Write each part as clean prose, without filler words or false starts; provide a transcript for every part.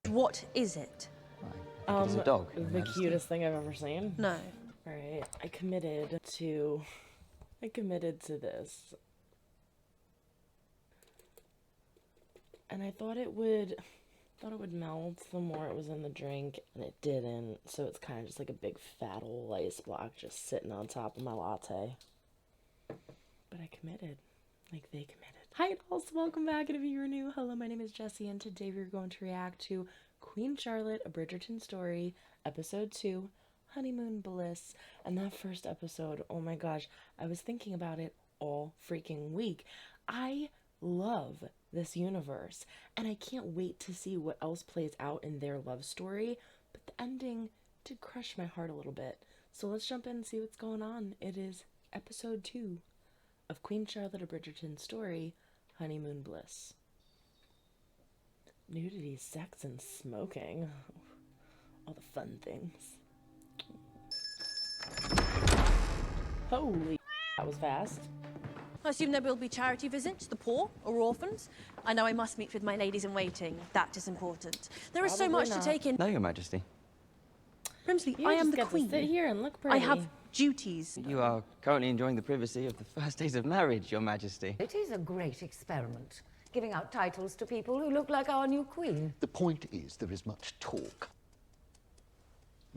What is it? It's a dog. The cutest thing I've ever seen. No. All right, I committed to this. And I thought it would melt the more it was in the drink, and it didn't. So it's kind of just like a big fat old ice block just sitting on top of my latte. But I committed. Like, they committed. Hi, dolls. Welcome back. And if you're new, hello, my name is Jessie, and today we're going to react to Queen Charlotte, A Bridgerton Story, Episode 2, Honeymoon, Bliss. And that first episode, oh my gosh, I was thinking about it all freaking week. I love this universe, and I can't wait to see what else plays out in their love story, but the ending did crush my heart a little bit. So let's jump in and see what's going on. It is Episode 2 of Queen Charlotte, A Bridgerton Story, Honeymoon, Bliss. Nudity, sex, and smoking. All the fun things. Holy, that was fast. I assume there will be charity visits, the poor or orphans. I know I must meet with my ladies in waiting. That is important. There is so much to take in. No, Your Majesty. Brimsley, You I am just the get queen. to sit here and look pretty. I have duties. You are currently enjoying the privacy of the first days of marriage, Your Majesty. It is a great experiment, giving out titles to people who look like our new queen. The point is, there is much talk.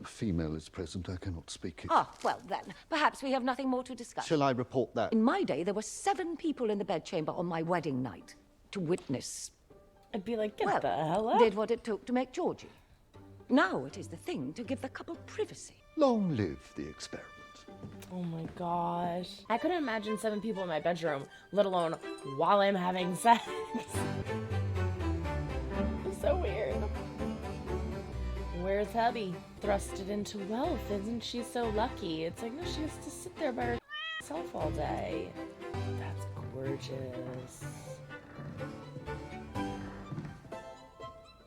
A female is present, I cannot speak it. Ah, well then, perhaps we have nothing more to discuss. Shall I report that? In my day, there were 7 people in the bedchamber on my wedding night to witness. I'd be like, get Well, the hell up. did what it took to make Georgie. Now it is the thing to give the couple privacy. Long live the experiment. Oh my gosh. I couldn't imagine 7 people in my bedroom, let alone while I'm having sex. It's so weird. Where's hubby? Thrusted into wealth. Isn't she so lucky? It's like, no, she has to sit there by herself all day. That's gorgeous.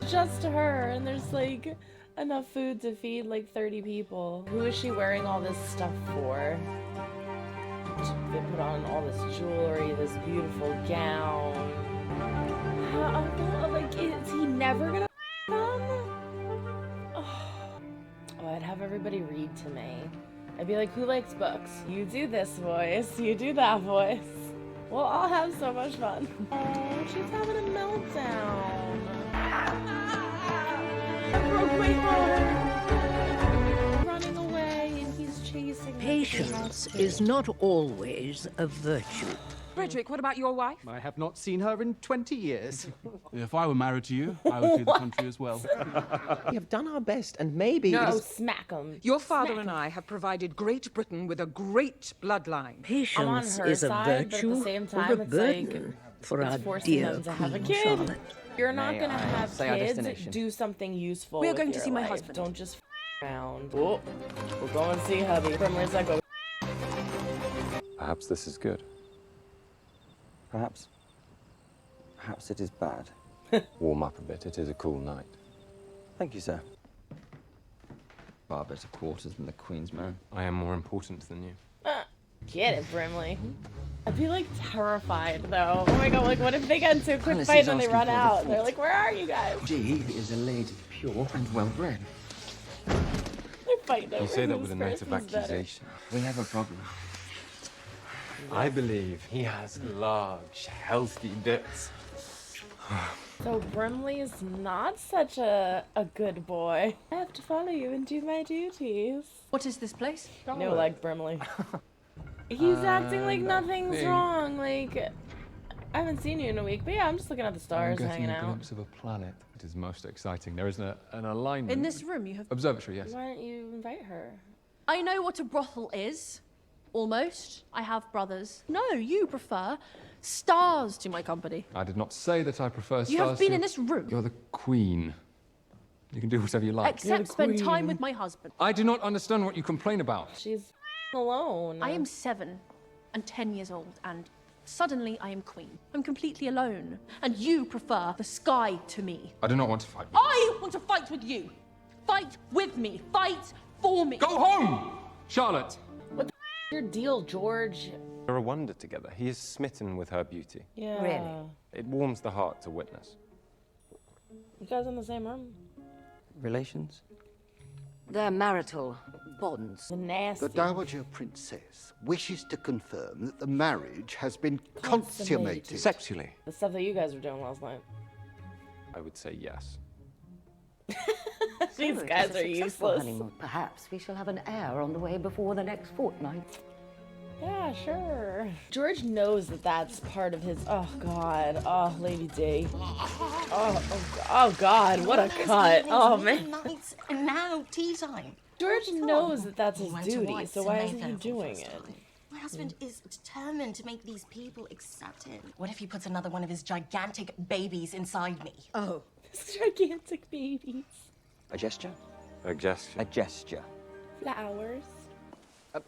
Just her, and there's like enough food to feed like 30 people. Who is she wearing all this stuff for? They put on all this jewelry, this beautiful gown. How, like, is he never gonna come? Oh, I'd have everybody read to me. I'd be like, who likes books? You do this voice, you do that voice. We'll all have so much fun. Oh, she's having a meltdown. I broke my heart. Running away, and he's chasing me. Patience is not always a virtue. Frederick, what about your wife? I have not seen her in 20 years. If I were married to you, I would do the country as well. We have done our best, and maybe... No, smack him. Your father and I have provided Great Britain with a great bloodline. Patience her is a side, but at the virtue same or time, a it's like, burden for it's our forcing dear them to have a Queen kid. Charlotte. You're not May gonna I have say our kids. destination? Do something useful. We are with going to your see my life. husband. Don't just around. Oh, we'll go and see hubby. Brimley's like, oh. Perhaps this is good. Perhaps. Perhaps it is bad. Warm up a bit. It is a cool night. Thank you, sir. Far better quarters than the Queen's man. I am more important than you. Get it, Brimley. I'd be like terrified though. Oh my god, like what if they get into a quick Honestly, fight and they asking run for the out? fault. They're like, where are you guys? She is a lady, pure and well-bred. They're fighting over You say that whose with a note of person's better. accusation. We have a problem. I believe he has large, healthy bits. So Brimley is not such a good boy. I have to follow you and do my duties. What is this place? No, like Brimley. He's acting like nothing's wrong. Like, I haven't seen you in a week, but yeah, I'm just looking at the stars, I'm hanging getting a out. glimpse of a planet. It is most exciting. There is an alignment. In this room, you have. Observatory, yes. Why don't you invite her? I know what a brothel is. Almost. I have brothers. No, you prefer stars to my company. I did not say that I prefer stars. You have been to- in this room. You're the Queen. You can do whatever you like. Except spend time with my husband. I do not understand what you complain about. She's alone. I am 7 and 10 years old, and suddenly I am queen. I'm completely alone, and you prefer the sky to me. I do not want to fight with you. I want to fight with you. Fight with me. Fight for me. Go home, Charlotte. What the your deal, George? They're a wonder together. He is smitten with her beauty. Yeah. Really? It warms the heart to witness. You guys in the same room? relations? Their marital bonds. Nasty. The Dowager Princess wishes to confirm that the marriage has been consummated. Sexually, The stuff that you guys were doing last night. I would say yes. These guys are useless. Honeymoon. Perhaps we shall have an heir on the way before the next fortnight. Yeah, sure. George knows that that's part of his. Oh God. Oh, Lady D. Oh God. What a cut. Oh man. And now tea time. George knows that that's his duty, so why isn't he doing it? My husband is determined to make these people accept him. What if he puts another one of his gigantic babies inside me? Oh, this gigantic babies. A gesture? A gesture. A gesture. Flowers.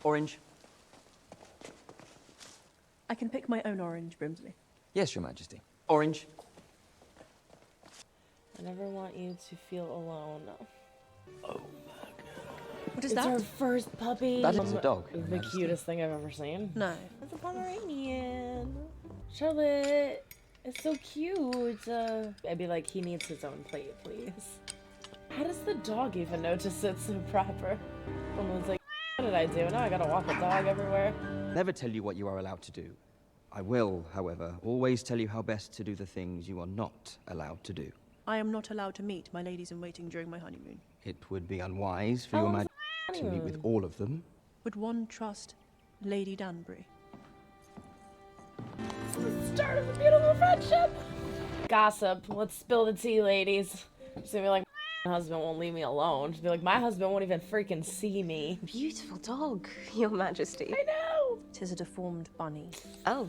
Orange? I can pick my own orange, Brimsley. Yes, Your Majesty. Orange? I never want you to feel alone. What is It's that? her first puppy. That is a dog, Your The Majesty. cutest thing I've ever seen. No. It's a Pomeranian. Charlotte, it's so cute. I'd be like, he needs his own plate, please. How does the dog even know to sit so proper? Someone's like, what did I do? Now I gotta walk a dog everywhere. Never tell you what you are allowed to do. I will, however, always tell you how best to do the things you are not allowed to do. I am not allowed to meet my ladies-in-waiting during my honeymoon. It would be unwise for How Your long's Majesty to meet with all of them. Would one trust Lady Danbury? This is the start of a beautiful friendship. Gossip. Let's spill the tea, ladies. She's gonna be like, my husband won't leave me alone. She'll be like, my husband won't even freaking see me. Beautiful dog, Your Majesty. I know. Tis a deformed bunny. Oh,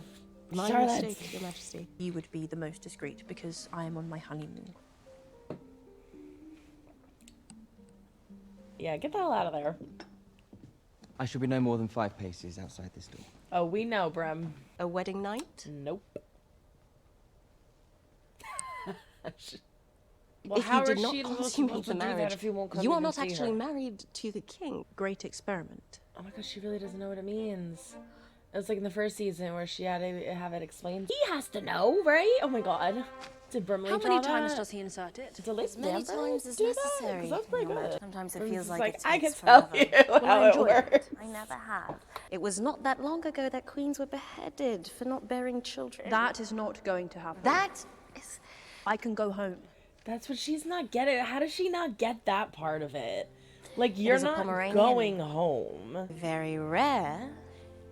my Charlotte. mistake, Your Majesty. You would be the most discreet because I am on my honeymoon. Yeah, get the hell out of there. I shall be no more than 5 paces outside this door. Oh, we know, Brim. A wedding night? Nope. Well, If how you did is not she consummate supposed the to do that marriage, if you won't come you are even not see actually her? married to the king. Great experiment. Oh my gosh, she really doesn't know what it means. It was like in the first season where she had to have it explained. He has to know, right? Oh my god. Did Brimley How draw many times that? does he insert it? Did Lady As many Danbury times as do that? necessary. 'Cause that's pretty Your Majesty. good. Sometimes it Brim's feels just like it I can takes tell forever. you how it works. I never have. It was not that long ago that queens were beheaded for not bearing children. That is not going to happen. That is... I can go home. That's what she's not getting. How does she not get that part of it? Like, you're is a not Pomeranian. going home. very rare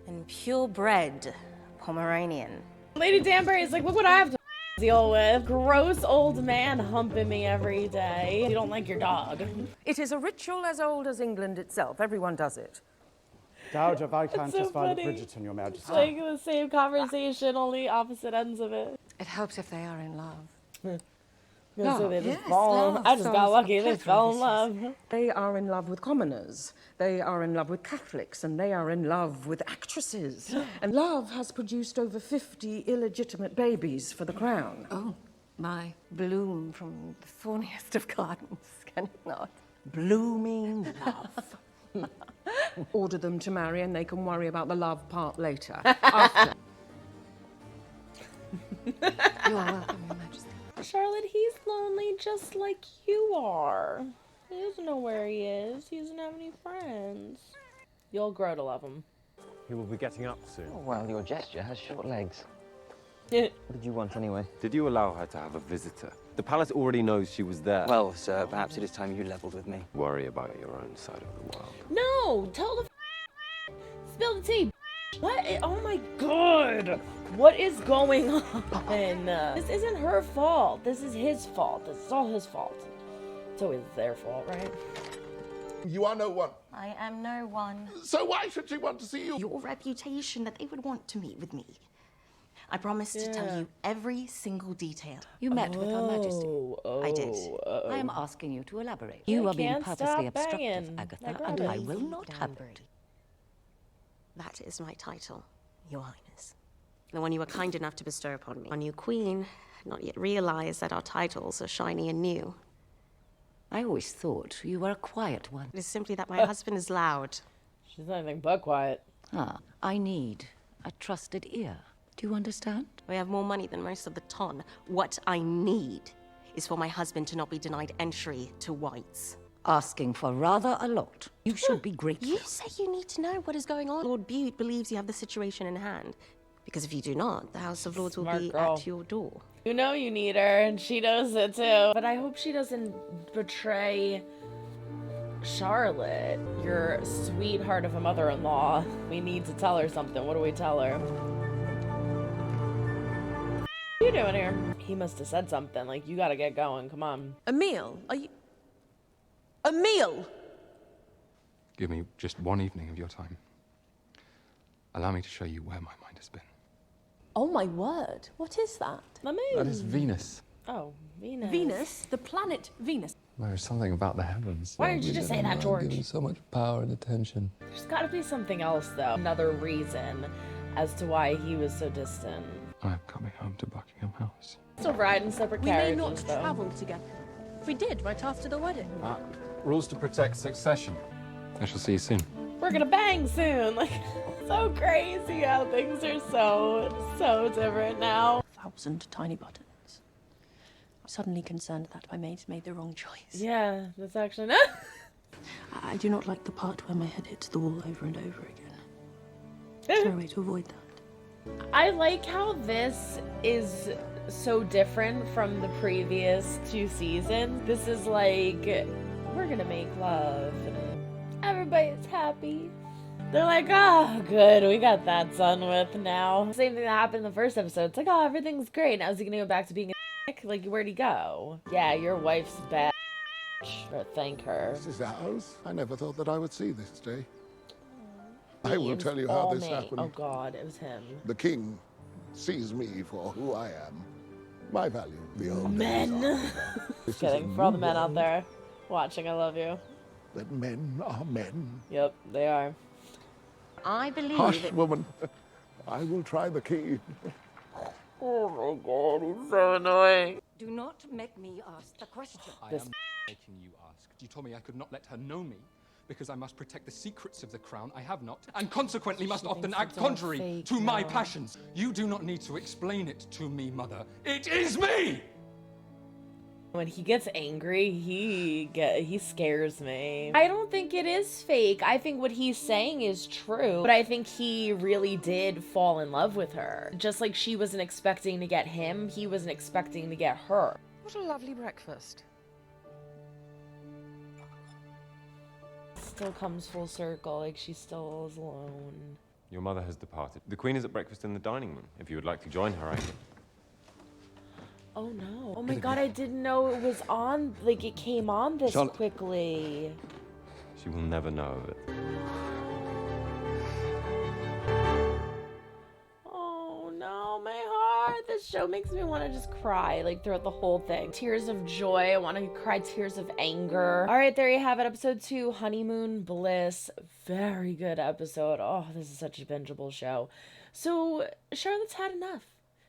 and purebred Pomeranian. Lady Danbury is like, look what I have to deal with. Gross old man humping me every day. You don't like your dog. It is a ritual as old as England itself. Everyone does it. Dowager Viscountess so Violet funny. Bridgerton, Your Majesty. Like the same conversation, only opposite ends of it. It helps if they are in love. So they just yes, fall in love I just got sounds lucky. They like fell in Catherine, love. They are in love with commoners. They are in love with Catholics, and they are in love with actresses. And love has produced over 50 illegitimate babies for the crown. Oh, my bloom from the thorniest of gardens, can it not? Blooming love. Order them to marry, and they can worry about the love part later. After. You are welcome, Your Majesty. Charlotte, he's lonely just like you are. He doesn't know where he is. He doesn't have any friends. You'll grow to love him. He will be getting up soon. Oh, well, your gesture has short legs. What did you want anyway? Did you allow her to have a visitor? The palace already knows she was there. Well, sir, perhaps it is time you levelled with me. Worry about your own side of the world. No! Tell the spill the tea. What? Oh my god! What is going on? This isn't her fault. This is his fault. This is all his fault. It's always their fault, right? You are no one. I am no one. So why should she want to see you? Your reputation that they would want to meet with me. I promised to tell you every single detail. You met with Her Majesty. I did. I am asking you to elaborate. You You are being can't purposely stop obstructive, banging Agatha, like and I rabbits. will not have it. That is my title, Your Highness. The one you were kind enough to bestow upon me. Our new queen had not yet realized that our titles are shiny and new. I always thought you were a quiet one. It is simply that my husband is loud. She's not anything but quiet. Ah, I need a trusted ear. Do you understand? We have more money than most of the ton. What I need is for my husband to not be denied entry to White's. Asking for rather a lot. You should be grateful. You say you need to know what is going on. Lord Bute believes you have the situation in hand. Because if you do not, the House of Lords will Smart be girl. at your door. You know you need her, and she knows it too. But I hope she doesn't betray Charlotte, your sweetheart of a mother-in-law. We need to tell her something. What do we tell her? What are you doing here? He must have said something, like, you gotta get going, come on. Emil, are you... Emil! Give me just one evening of your time. Allow me to show you where my mind has been. Oh my word, what is that? The moon. That is Venus. Oh, Venus. Venus? The planet Venus. There's something about the heavens. Why didn't you just say that, George? Given so much power and attention. There's gotta be something else, though. Another reason as to why he was so distant. I'm coming home to Buckingham House. Still riding separate We may carriages, not though. travel together. We did, right after the wedding. Rules to protect succession. I shall see you soon. We're gonna bang soon. Like, so crazy how things are so different now. 1,000 tiny buttons. I'm suddenly concerned that my maid's made the wrong choice. Yeah, that's actually not. I do not like the part where my head hits the wall over and over again. Is there a way to avoid that? I like how this is so different from the previous 2 seasons. This is like, we're gonna make love and everybody's happy. They're like, oh, good, we got that done with now. Same thing that happened in the first episode. It's like, oh, everything's great. Now is he gonna go back to being a dick? Like, where'd he go? Yeah, your wife's bad. Or thank her. This is ours. I never thought that I would see this day. It I will was tell you how all this me. happened. Oh God, it was him. The king sees me for who I am. My value, the old Men. days are. This is Kidding. a For all the new men out world there watching, I love you. That men are men. Yep, they are. I believe Hush, it. woman. I will try the key. Oh my God, he's so annoying. Do not make me ask the question. I am making you ask. You told me I could not let her know me because I must protect the secrets of the crown I have not, and consequently must often thinks act it's all contrary fake to my now. passions. You do not need to explain it to me, mother. It is me! When he gets angry, he scares me. I don't think it is fake. I think what he's saying is true. But I think he really did fall in love with her. Just like she wasn't expecting to get him, he wasn't expecting to get her. What a lovely breakfast. Still comes full circle, like she still is alone. Your mother has departed. The Queen is at breakfast in the dining room. If you would like to join her, I can. Oh no. Oh my God, I didn't know it was on, like it came on this Charlotte. quickly. She will never know of it. Oh no, my heart. This show makes me want to just cry, like throughout the whole thing. Tears of joy. I want to cry tears of anger. All right, there you have it. Episode 2, Honeymoon, Bliss. Very good episode. Oh, this is such a bingeable show. So Charlotte's had enough.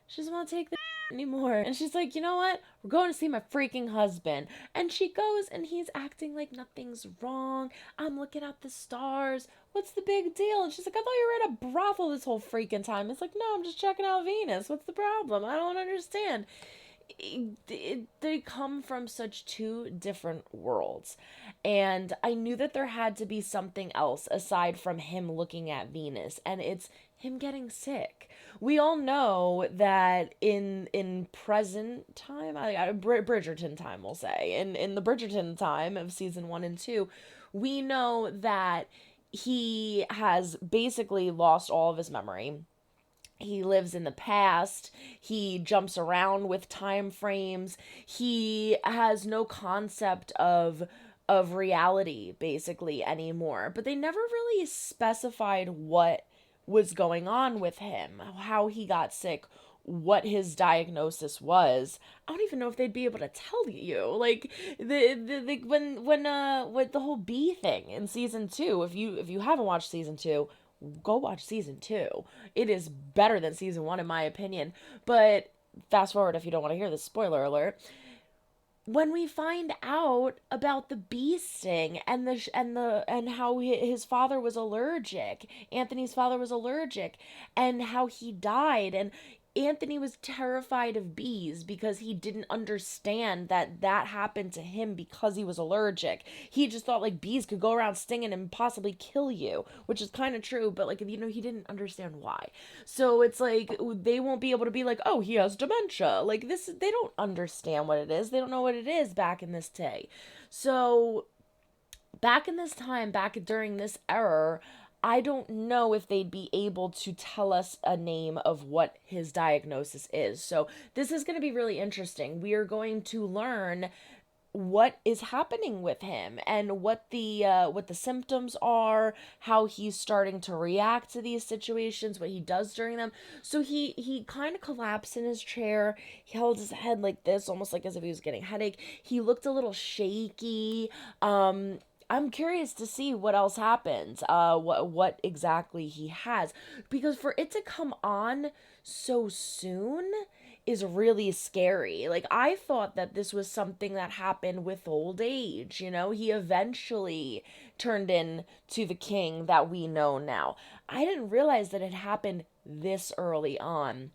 She doesn't want to take this anymore. And she's like, you know what? We're going to see my freaking husband. And she goes and he's acting like nothing's wrong. I'm looking at the stars. What's the big deal? And she's like, I thought you were at a brothel this whole freaking time. It's like, no, I'm just checking out Venus. What's the problem? I don't understand. They come from such 2 different worlds. And I knew that there had to be something else aside from him looking at Venus. And it's him getting sick. We all know that in present time, Bridgerton time, we'll say, in the Bridgerton time of season 1 and 2, we know that he has basically lost all of his memory. He lives in the past. He jumps around with time frames. He has no concept of reality basically anymore. But they never really specified what was going on with him, how he got sick, what his diagnosis was. I don't even know if they'd be able to tell you. Like with the whole bee thing in season 2, if you haven't watched season 2, go watch season 2. It is better than season 1 in my opinion. But fast forward if you don't want to hear this, spoiler alert. When we find out about the bee sting and how his father was allergic, Anthony's father was allergic, and how he died, and Anthony was terrified of bees because he didn't understand that that happened to him because he was allergic. He just thought like bees could go around stinging and possibly kill you, which is kind of true, but like, you know, he didn't understand why. So it's like they won't be able to be like, oh, he has dementia. Like this, they don't understand what it is. They don't know what it is back in this day. So back in this time, back during this era, I don't know if they'd be able to tell us a name of what his diagnosis is. So this is going to be really interesting. We are going to learn what is happening with him and what the symptoms are, how he's starting to react to these situations, what he does during them. So he kind of collapsed in his chair. He held his head like this, almost like as if he was getting a headache. He looked a little shaky. I'm curious to see what else happens, what exactly he has, because for it to come on so soon is really scary. Like, I thought that this was something that happened with old age, you know? He eventually turned into the king that we know now. I didn't realize that it happened this early on.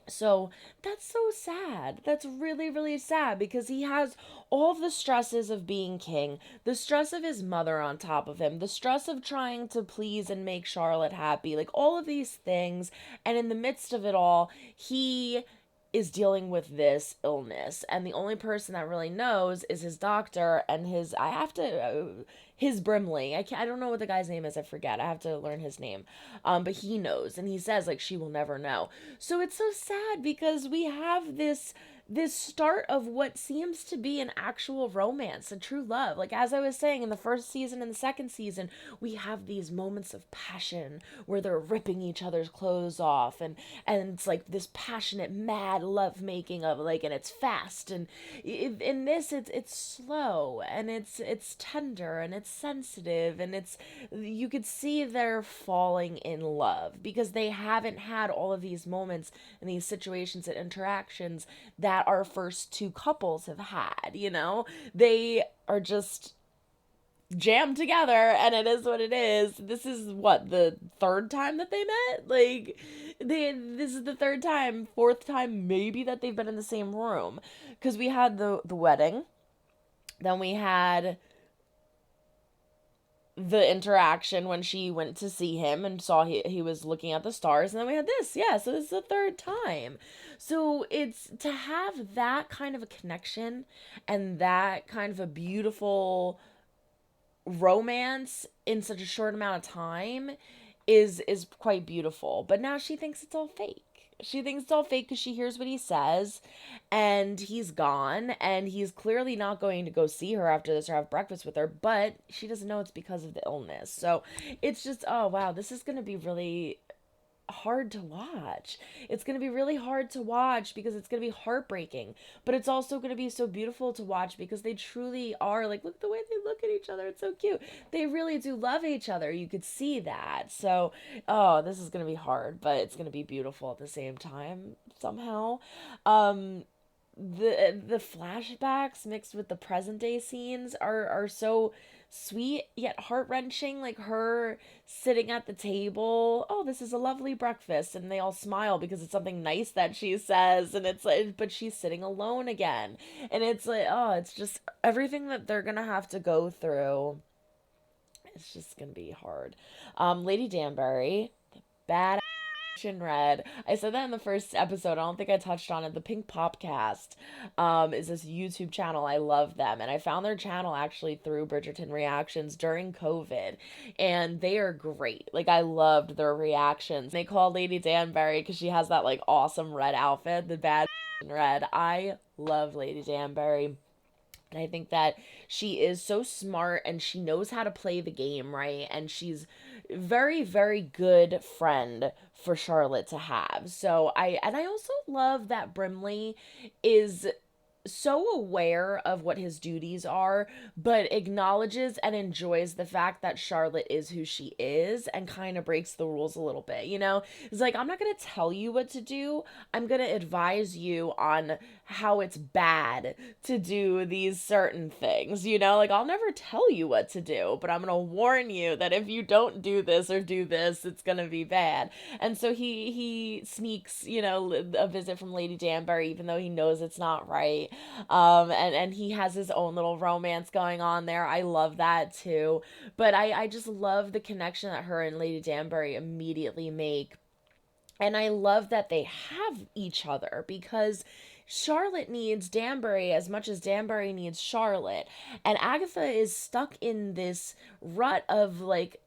So that's so sad. That's really, really sad because he has all the stresses of being king, the stress of his mother on top of him, the stress of trying to please and make Charlotte happy, like all of these things. And in the midst of it all, he is dealing with this illness, and the only person that really knows is his doctor and his Brimley. I don't know what the guy's name is. I forget. I have to learn his name. But he knows, and he says like she will never know. So it's so sad because we have this start of what seems to be an actual romance, a true love. Like, as I was saying, in the first season and the second season, we have these moments of passion where they're ripping each other's clothes off, and it's like this passionate, mad love making of like, and it's fast, and in this it's slow, and it's tender, and it's sensitive, and you could see they're falling in love because they haven't had all of these moments and these situations and interactions that our first two couples have had, you know? They are just jammed together, and it is what it is. This is what, the third time that they met? Like, this is the third time, fourth time maybe that they've been in the same room. Because we had the wedding, then we had the interaction when she went to see him and saw he was looking at the stars, and then we had this. Yeah, so this is the third time. So it's to have that kind of a connection and that kind of a beautiful romance in such a short amount of time is quite beautiful. But now she thinks it's all fake. She thinks it's all fake because she hears what he says, and he's gone, and he's clearly not going to go see her after this or have breakfast with her, but she doesn't know it's because of the illness. So it's just, oh wow, this is going to be really hard to watch. It's going to be really hard to watch because it's going to be heartbreaking, but it's also going to be so beautiful to watch because they truly are, like, look the way they look at each other. It's so cute. They really do love each other. You could see that. So, oh, this is going to be hard, but it's going to be beautiful at the same time somehow. The flashbacks mixed with the present day scenes are so sweet yet heart-wrenching, like her sitting at the table, oh, this is a lovely breakfast, and they all smile because it's something nice that she says, and it's like, but she's sitting alone again, and it's like, oh, it's just everything that they're gonna have to go through. It's just gonna be hard. Lady Danbury, the bad in red. I said that in the first episode. I don't think I touched on it. The Pink Popcast is this YouTube channel. I love them, and I found their channel actually through Bridgerton reactions during COVID, and they are great. Like, I loved their reactions. They call Lady Danbury because she has that like awesome red outfit, the bad in red. I love Lady Danbury. And I think that she is so smart, and she knows how to play the game, right? And she's very, very good friend for Charlotte to have. So I also love that Brimley is so aware of what his duties are, but acknowledges and enjoys the fact that Charlotte is who she is and kind of breaks the rules a little bit, you know? It's like, I'm not going to tell you what to do. I'm going to advise you on how it's bad to do these certain things, you know? Like, I'll never tell you what to do, but I'm going to warn you that if you don't do this or do this, it's going to be bad. And so he sneaks, you know, a visit from Lady Danbury, even though he knows it's not right. And he has his own little romance going on there. I love that too. But I just love the connection that her and Lady Danbury immediately make. And I love that they have each other, because Charlotte needs Danbury as much as Danbury needs Charlotte. And Agatha is stuck in this rut of like,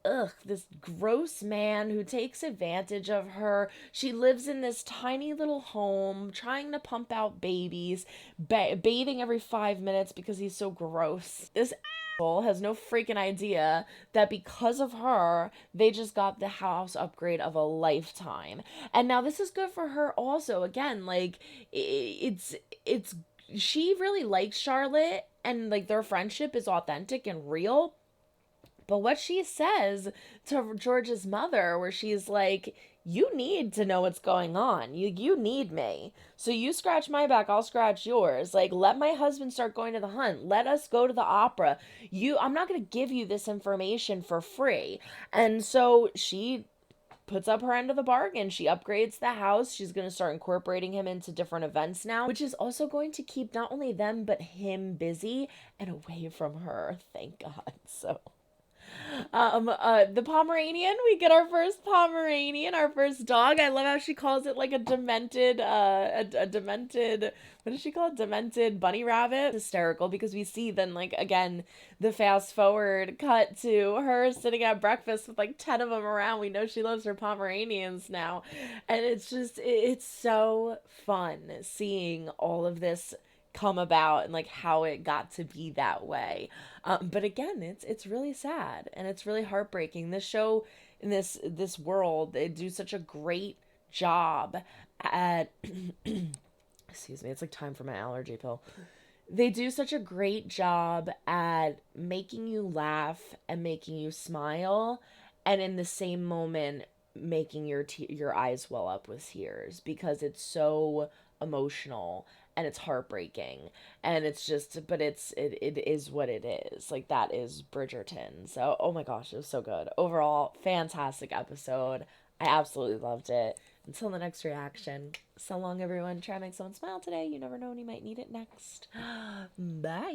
this gross man who takes advantage of her. She lives in this tiny little home, trying to pump out babies, bathing every 5 minutes because he's so gross. This has no freaking idea that because of her, they just got the house upgrade of a lifetime. And now this is good for her also. Again, like, it's she really likes Charlotte, and like their friendship is authentic and real. But what she says to George's mother, where she's like, you need to know what's going on. You need me. So you scratch my back, I'll scratch yours. Like, let my husband start going to the hunt. Let us go to the opera. I'm not going to give you this information for free. And so she puts up her end of the bargain. She upgrades the house. She's going to start incorporating him into different events now, which is also going to keep not only them, but him busy and away from her. Thank God. So... the Pomeranian, we get our first Pomeranian, our first dog. I love how she calls it like a demented, what does she call it? Demented bunny rabbit. Hysterical, because we see then, like, again, the fast forward cut to her sitting at breakfast with like 10 of them around. We know she loves her Pomeranians now. And it's just, it's so fun seeing all of this come about and like how it got to be that way. But again, it's really sad and it's really heartbreaking. This show, in this world, they do such a great job at excuse me, it's like time for my allergy pill. They do such a great job at making you laugh and making you smile, and in the same moment making your eyes well up with tears, because it's so emotional and it's heartbreaking, and it's just, but it is what it is. Like, that is Bridgerton. So, oh my gosh, it was so good. Overall, fantastic episode. I absolutely loved it. Until the next reaction, so long everyone. Try to make someone smile today. You never know when you might need it next. Bye.